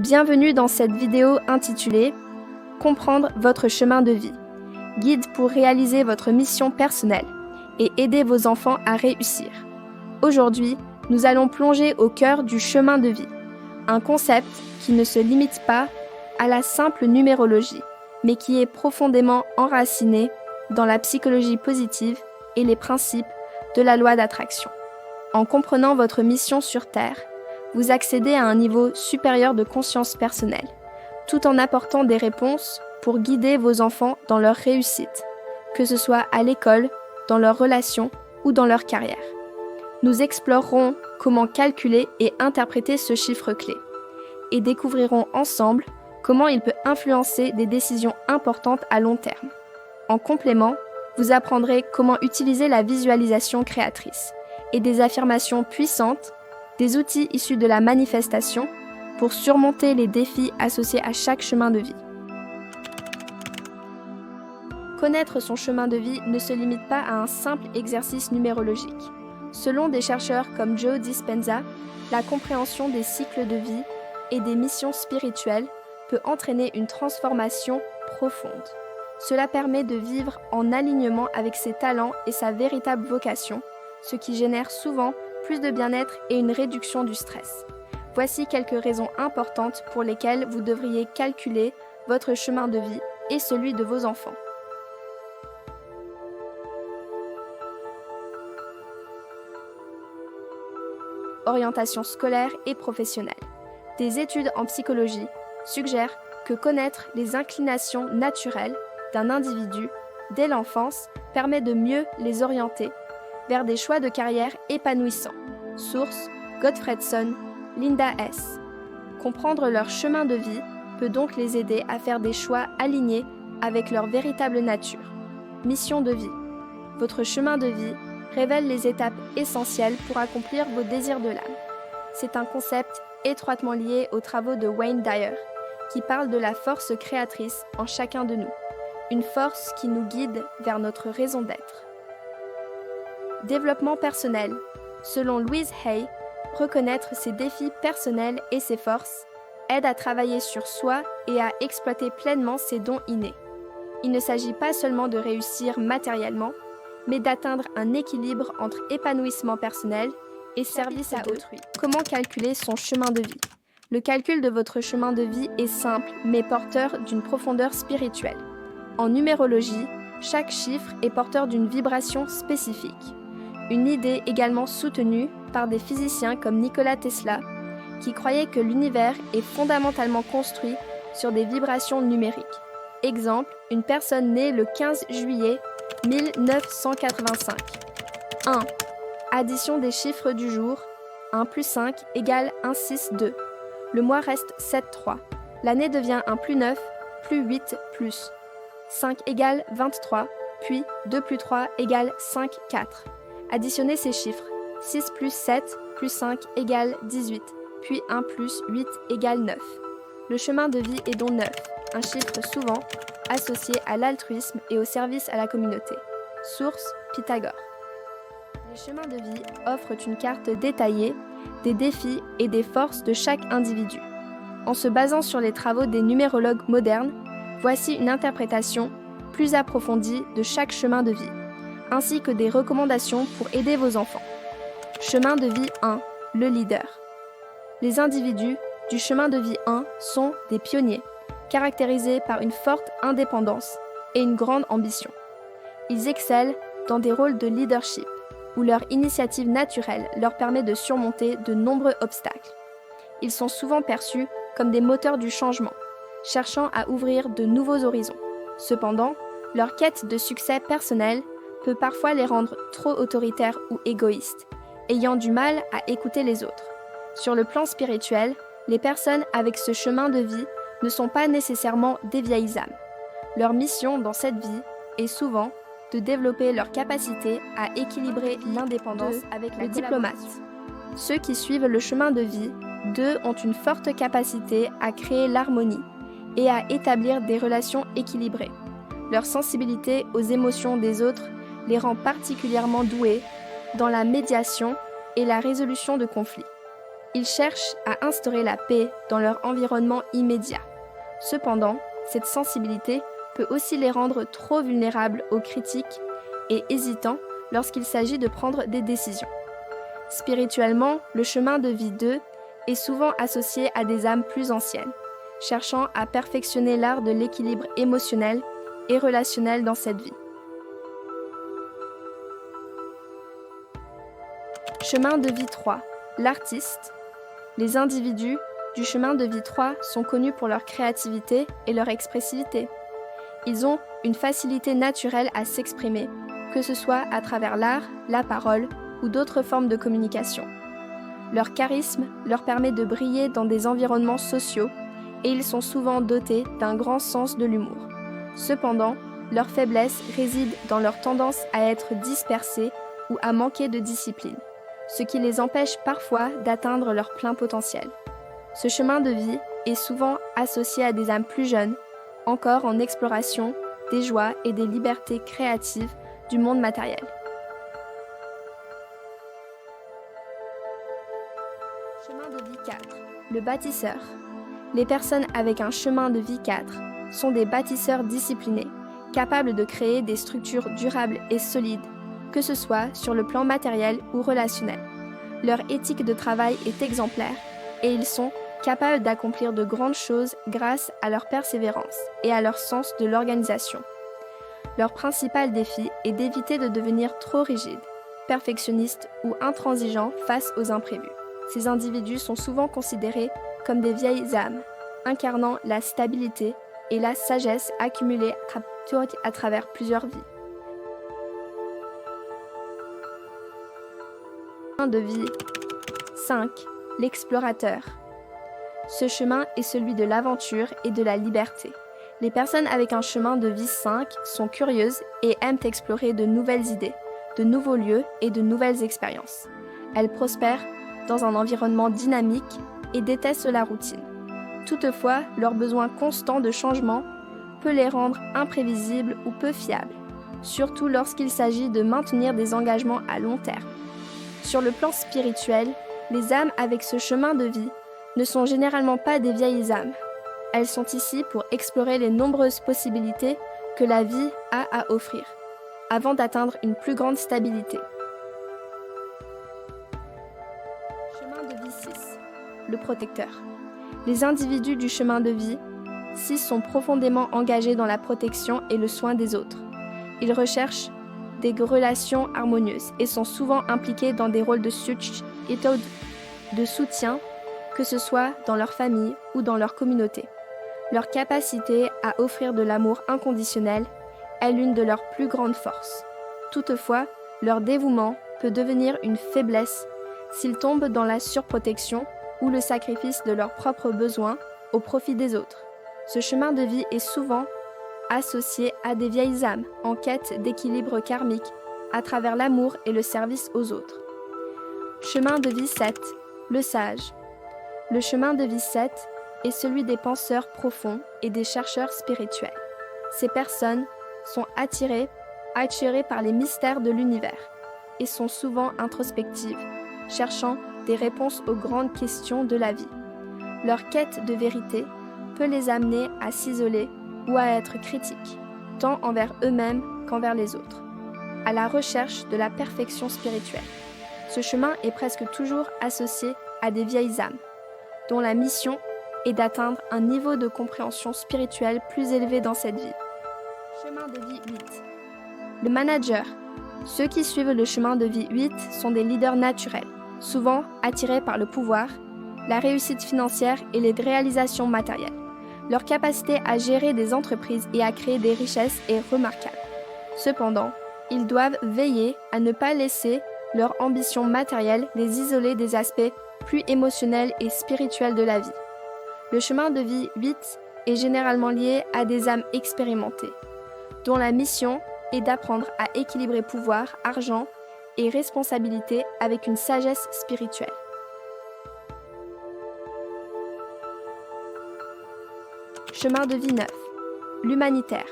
Bienvenue dans cette vidéo intitulée « Comprendre votre chemin de vie », guide pour réaliser votre mission personnelle et aider vos enfants à réussir. Aujourd'hui, nous allons plonger au cœur du chemin de vie, un concept qui ne se limite pas à la simple numérologie, mais qui est profondément enraciné dans la psychologie positive et les principes de la loi d'attraction. En comprenant votre mission sur Terre, vous accédez à un niveau supérieur de conscience personnelle, tout en apportant des réponses pour guider vos enfants dans leur réussite, que ce soit à l'école, dans leurs relations ou dans leur carrière. Nous explorerons comment calculer et interpréter ce chiffre clé et découvrirons ensemble comment il peut influencer des décisions importantes à long terme. En complément, vous apprendrez comment utiliser la visualisation créatrice et des affirmations puissantes, des outils issus de la manifestation pour surmonter les défis associés à chaque chemin de vie. Connaître son chemin de vie ne se limite pas à un simple exercice numérologique. Selon des chercheurs comme Joe Dispenza, la compréhension des cycles de vie et des missions spirituelles peut entraîner une transformation profonde. Cela permet de vivre en alignement avec ses talents et sa véritable vocation, ce qui génère souvent plus de bien-être et une réduction du stress. Voici quelques raisons importantes pour lesquelles vous devriez calculer votre chemin de vie et celui de vos enfants. Orientation scolaire et professionnelle. Des études en psychologie suggèrent que connaître les inclinations naturelles d'un individu dès l'enfance permet de mieux les orienter vers des choix de carrière épanouissants. Source: Gottfredson, Linda S. Comprendre leur chemin de vie peut donc les aider à faire des choix alignés avec leur véritable nature. Mission de vie. Votre chemin de vie révèle les étapes essentielles pour accomplir vos désirs de l'âme. C'est un concept étroitement lié aux travaux de Wayne Dyer, qui parle de la force créatrice en chacun de nous, une force qui nous guide vers notre raison d'être. Développement personnel. Selon Louise Hay, reconnaître ses défis personnels et ses forces aide à travailler sur soi et à exploiter pleinement ses dons innés. Il ne s'agit pas seulement de réussir matériellement, mais d'atteindre un équilibre entre épanouissement personnel et service à autrui. Comment calculer son chemin de vie? Le calcul de votre chemin de vie est simple, mais porteur d'une profondeur spirituelle. En numérologie, chaque chiffre est porteur d'une vibration spécifique. Une idée également soutenue par des physiciens comme Nikola Tesla, qui croyaient que l'univers est fondamentalement construit sur des vibrations numériques. Exemple, une personne née le 15 juillet 1985. 1. Addition des chiffres du jour. 1 plus 5 égale 1, 6, 2. Le mois reste 7, 3. L'année devient 1 plus 9, plus 8, plus 5 égale 23, puis 2 plus 3 égale 5, 4. Additionnez ces chiffres. 6 plus 7 plus 5 égale 18, puis 1 plus 8 égale 9. Le chemin de vie est donc 9, un chiffre souvent associé à l'altruisme et au service à la communauté. Source: Pythagore. Les chemins de vie offrent une carte détaillée des défis et des forces de chaque individu. En se basant sur les travaux des numérologues modernes, voici une interprétation plus approfondie de chaque chemin de vie, ainsi que des recommandations pour aider vos enfants. Chemin de vie 1, le leader. Les individus du chemin de vie 1 sont des pionniers, caractérisés par une forte indépendance et une grande ambition. Ils excellent dans des rôles de leadership, où leur initiative naturelle leur permet de surmonter de nombreux obstacles. Ils sont souvent perçus comme des moteurs du changement, cherchant à ouvrir de nouveaux horizons. Cependant, leur quête de succès personnel peut parfois les rendre trop autoritaires ou égoïstes, ayant du mal à écouter les autres. Sur le plan spirituel, les personnes avec ce chemin de vie ne sont pas nécessairement des vieilles âmes. Leur mission dans cette vie est souvent de développer leur capacité à équilibrer l'indépendance avec le diplomate. Ceux qui suivent le chemin de vie, ont une forte capacité à créer l'harmonie et à établir des relations équilibrées. Leur sensibilité aux émotions des autres les rend particulièrement doués dans la médiation et la résolution de conflits. Ils cherchent à instaurer la paix dans leur environnement immédiat. Cependant, cette sensibilité peut aussi les rendre trop vulnérables aux critiques et hésitants lorsqu'il s'agit de prendre des décisions. Spirituellement, le chemin de vie d'eux est souvent associé à des âmes plus anciennes, cherchant à perfectionner l'art de l'équilibre émotionnel et relationnel dans cette vie. Chemin de vie 3, l'artiste. Les individus du chemin de vie 3 sont connus pour leur créativité et leur expressivité. Ils ont une facilité naturelle à s'exprimer, que ce soit à travers l'art, la parole ou d'autres formes de communication. Leur charisme leur permet de briller dans des environnements sociaux et ils sont souvent dotés d'un grand sens de l'humour. Cependant, leur faiblesse réside dans leur tendance à être dispersés ou à manquer de discipline, ce qui les empêche parfois d'atteindre leur plein potentiel. Ce chemin de vie est souvent associé à des âmes plus jeunes, encore en exploration des joies et des libertés créatives du monde matériel. Chemin de vie 4. Le bâtisseur. Les personnes avec un chemin de vie 4 sont des bâtisseurs disciplinés, capables de créer des structures durables et solides, que ce soit sur le plan matériel ou relationnel. Leur éthique de travail est exemplaire et ils sont capables d'accomplir de grandes choses grâce à leur persévérance et à leur sens de l'organisation. Leur principal défi est d'éviter de devenir trop rigides, perfectionnistes ou intransigeants face aux imprévus. Ces individus sont souvent considérés comme des vieilles âmes, incarnant la stabilité et la sagesse accumulées à travers plusieurs vies. Chemin de vie 5. L'explorateur. Ce chemin est celui de l'aventure et de la liberté. Les personnes avec un chemin de vie 5 sont curieuses et aiment explorer de nouvelles idées, de nouveaux lieux et de nouvelles expériences. Elles prospèrent dans un environnement dynamique et détestent la routine. Toutefois, leur besoin constant de changement peut les rendre imprévisibles ou peu fiables, surtout lorsqu'il s'agit de maintenir des engagements à long terme. Sur le plan spirituel, les âmes avec ce chemin de vie ne sont généralement pas des vieilles âmes. Elles sont ici pour explorer les nombreuses possibilités que la vie a à offrir, avant d'atteindre une plus grande stabilité. Chemin de vie 6. Le protecteur. Les individus du chemin de vie 6 sont profondément engagés dans la protection et le soin des autres. Ils recherchent des relations harmonieuses et sont souvent impliqués dans des rôles de soutien, que ce soit dans leur famille ou dans leur communauté. Leur capacité à offrir de l'amour inconditionnel est l'une de leurs plus grandes forces. Toutefois, leur dévouement peut devenir une faiblesse s'ils tombent dans la surprotection ou le sacrifice de leurs propres besoins au profit des autres. Ce chemin de vie est souvent associé à des vieilles âmes en quête d'équilibre karmique à travers l'amour et le service aux autres. Chemin de vie 7. Le sage. Le chemin de vie 7 est celui des penseurs profonds et des chercheurs spirituels. Ces personnes sont attirées par les mystères de l'univers et sont souvent introspectives, cherchant des réponses aux grandes questions de la vie. Leur quête de vérité peut les amener à s'isoler ou à être critiques, tant envers eux-mêmes qu'envers les autres, à la recherche de la perfection spirituelle. Ce chemin est presque toujours associé à des vieilles âmes, dont la mission est d'atteindre un niveau de compréhension spirituelle plus élevé dans cette vie. Chemin de vie 8. Le manager. Ceux qui suivent le chemin de vie 8 sont des leaders naturels, souvent attirés par le pouvoir, la réussite financière et les réalisations matérielles. Leur capacité à gérer des entreprises et à créer des richesses est remarquable. Cependant, ils doivent veiller à ne pas laisser leur ambition matérielle les isoler des aspects plus émotionnels et spirituels de la vie. Le chemin de vie 8 est généralement lié à des âmes expérimentées, dont la mission est d'apprendre à équilibrer pouvoir, argent et responsabilité avec une sagesse spirituelle. Chemin de vie 9. L'humanitaire.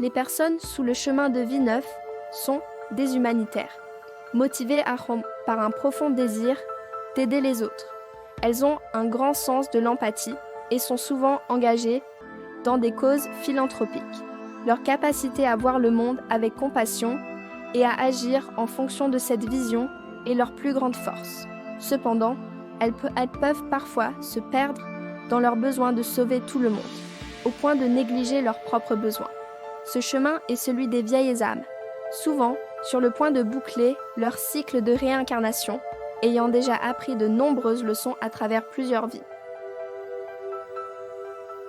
Les personnes sous le chemin de vie 9 sont des humanitaires, motivés par un profond désir d'aider les autres. Elles ont un grand sens de l'empathie et sont souvent engagées dans des causes philanthropiques. Leur capacité à voir le monde avec compassion et à agir en fonction de cette vision est leur plus grande force. Cependant, elles peuvent parfois se perdre dans leur besoin de sauver tout le monde, au point de négliger leurs propres besoins. Ce chemin est celui des vieilles âmes, souvent sur le point de boucler leur cycle de réincarnation, ayant déjà appris de nombreuses leçons à travers plusieurs vies.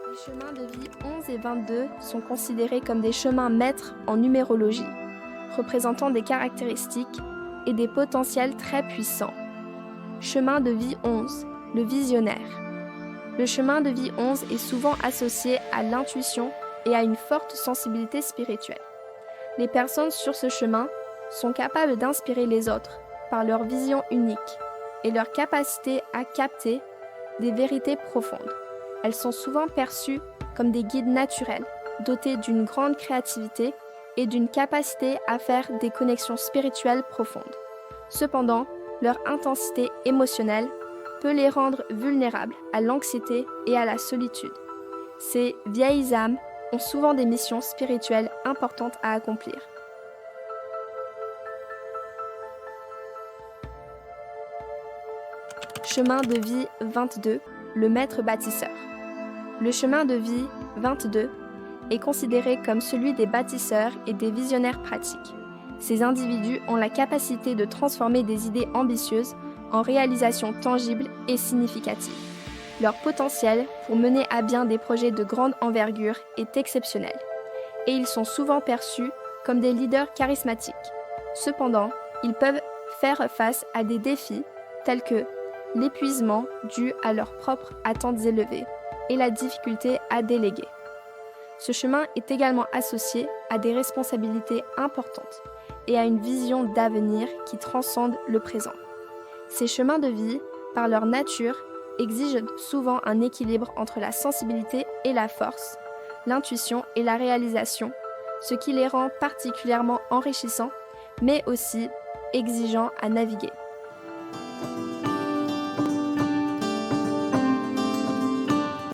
Les chemins de vie 11 et 22 sont considérés comme des chemins maîtres en numérologie, représentant des caractéristiques et des potentiels très puissants. Chemin de vie 11, le visionnaire. Le chemin de vie 11 est souvent associé à l'intuition et à une forte sensibilité spirituelle. Les personnes sur ce chemin sont capables d'inspirer les autres par leur vision unique et leur capacité à capter des vérités profondes. Elles sont souvent perçues comme des guides naturels, dotés d'une grande créativité et d'une capacité à faire des connexions spirituelles profondes. Cependant, leur intensité émotionnelle peut les rendre vulnérables à l'anxiété et à la solitude. Ces vieilles âmes ont souvent des missions spirituelles importantes à accomplir. Chemin de vie 22, le maître bâtisseur. Le chemin de vie 22 est considéré comme celui des bâtisseurs et des visionnaires pratiques. Ces individus ont la capacité de transformer des idées ambitieuses en réalisations tangibles et significatives. Leur potentiel pour mener à bien des projets de grande envergure est exceptionnel, et ils sont souvent perçus comme des leaders charismatiques. Cependant, ils peuvent faire face à des défis tels que l'épuisement dû à leurs propres attentes élevées et la difficulté à déléguer. Ce chemin est également associé à des responsabilités importantes et à une vision d'avenir qui transcende le présent. Ces chemins de vie, par leur nature, exigent souvent un équilibre entre la sensibilité et la force, l'intuition et la réalisation, ce qui les rend particulièrement enrichissants, mais aussi exigeants à naviguer.